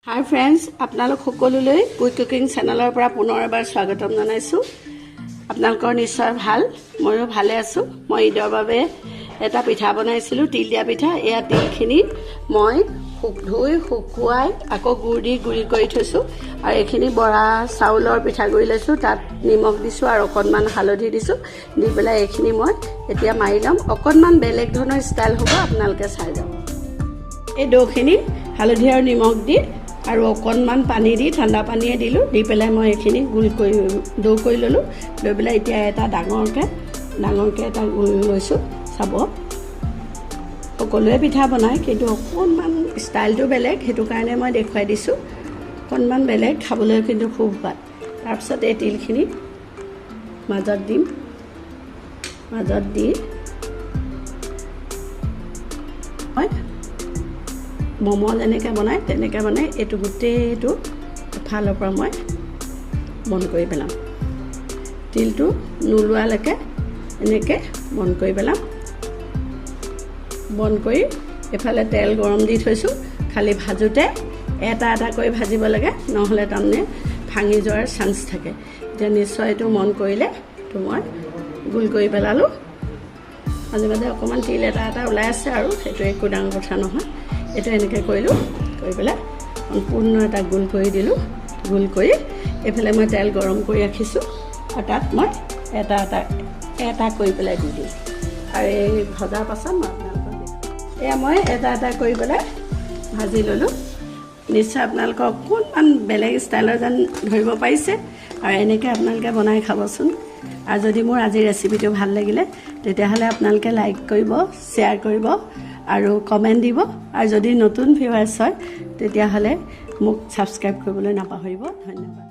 Hi friends, आपनालोक सकलोলৈ quick cooking চেনেলৰ পৰা পুনৰ এবাৰ স্বাগতম জনাইছো। আপোনালোকৰ নিশ্চয় ভাল, ময়ো ভালে আছো। মই ঈদৰ বাবে এটা পিঠা বনাইছিলো, তিল দিয়া পিঠা। এয়া তিলখিনি মই ধুই শুকুৱাই আকৌ গুড় কৰি থৈছো আৰু এইখিনি বৰা চাউলৰ পিঠাগুড়ি লৈছো। তাত নিমখ দিছো আৰু অকণমান হালধি দিছো। দি পেলাই এইখিনি মই এতিয়া মাৰি লম। অকণমান বেলেগ ধৰণৰ ষ্টাইল হ'ব, আপোনালোকে চাই যাওক। এই ডৌখিনি হালধি আৰু নিমখ দি আৰু অকণমান পানী দি ঠাণ্ডা পানীয়ে দিলোঁ। দি পেলাই মই এইখিনি গুল কৰি দৌ কৰি ল'লোঁ। লৈ পেলাই এতিয়া এটা ডাঙৰকৈ এটা গুল লৈছোঁ। চাব, সকলোৱে পিঠা বনায়, কিন্তু অকণমান ষ্টাইলটো বেলেগ, সেইটো কাৰণে মই দেখুৱাই দিছোঁ। অকণমান বেলেগ, খাবলৈ কিন্তু খুব সোৱাদ। তাৰপিছত এই তিলখিনি মাজত দিম। মাজত দি মই ম'ম' যেনেকৈ বনায় তেনেকৈ বনাই এইটো গোটেইটো ফালৰ পৰা মই বন্ধ কৰি পেলাম। তিলটো নোলোৱালৈকে এনেকৈ বন্ধ কৰি পেলাম। বন্ধ কৰি এফালে তেল গৰম দি থৈছোঁ। খালি ভাজোঁতে এটা কৰি ভাজিব লাগে, নহ'লে তাৰমানে ভাঙি যোৱাৰ চান্স থাকে। এতিয়া নিশ্চয় এইটো মন কৰিলে তো মই গোল কৰি পেলালোঁ। মাজে মাজে অকণমান তিল এটা ওলাই আছে আৰু সেইটো একো ডাঙৰ কথা নহয়। এইটো এনেকৈ কৰিলোঁ, কৰি পেলাই সম্পূৰ্ণ এটা গোল কৰি দিলোঁ। গোল কৰি এইফালে মই তেল গৰম কৰি ৰাখিছোঁ আৰু তাত মই এটা কৰি পেলাই দি দিওঁ। আৰু এই ভজাৰ পাছত মই আপোনালোকক এয়া মই এটা কৰি পেলাই ভাজি ল'লোঁ। নিশ্চয় আপোনালোকক অকণমান বেলেগ ষ্টাইলৰ যেন ধৰিব পাৰিছে। আৰু এনেকৈ আপোনালোকে বনাই খাবচোন। আৰু যদি মোৰ আজিৰ ৰেচিপিটো ভাল লাগিলে তেতিয়াহ'লে আপোনালোকে লাইক কৰিব, শ্বেয়াৰ কৰিব আৰু কমেণ্ট দিব। আৰু যদি নতুন ভিউৱাৰ্ছ হয় তেতিয়াহ'লে মোক ছাবস্ক্ৰাইব কৰিবলৈ নাপাহৰিব। ধন্যবাদ।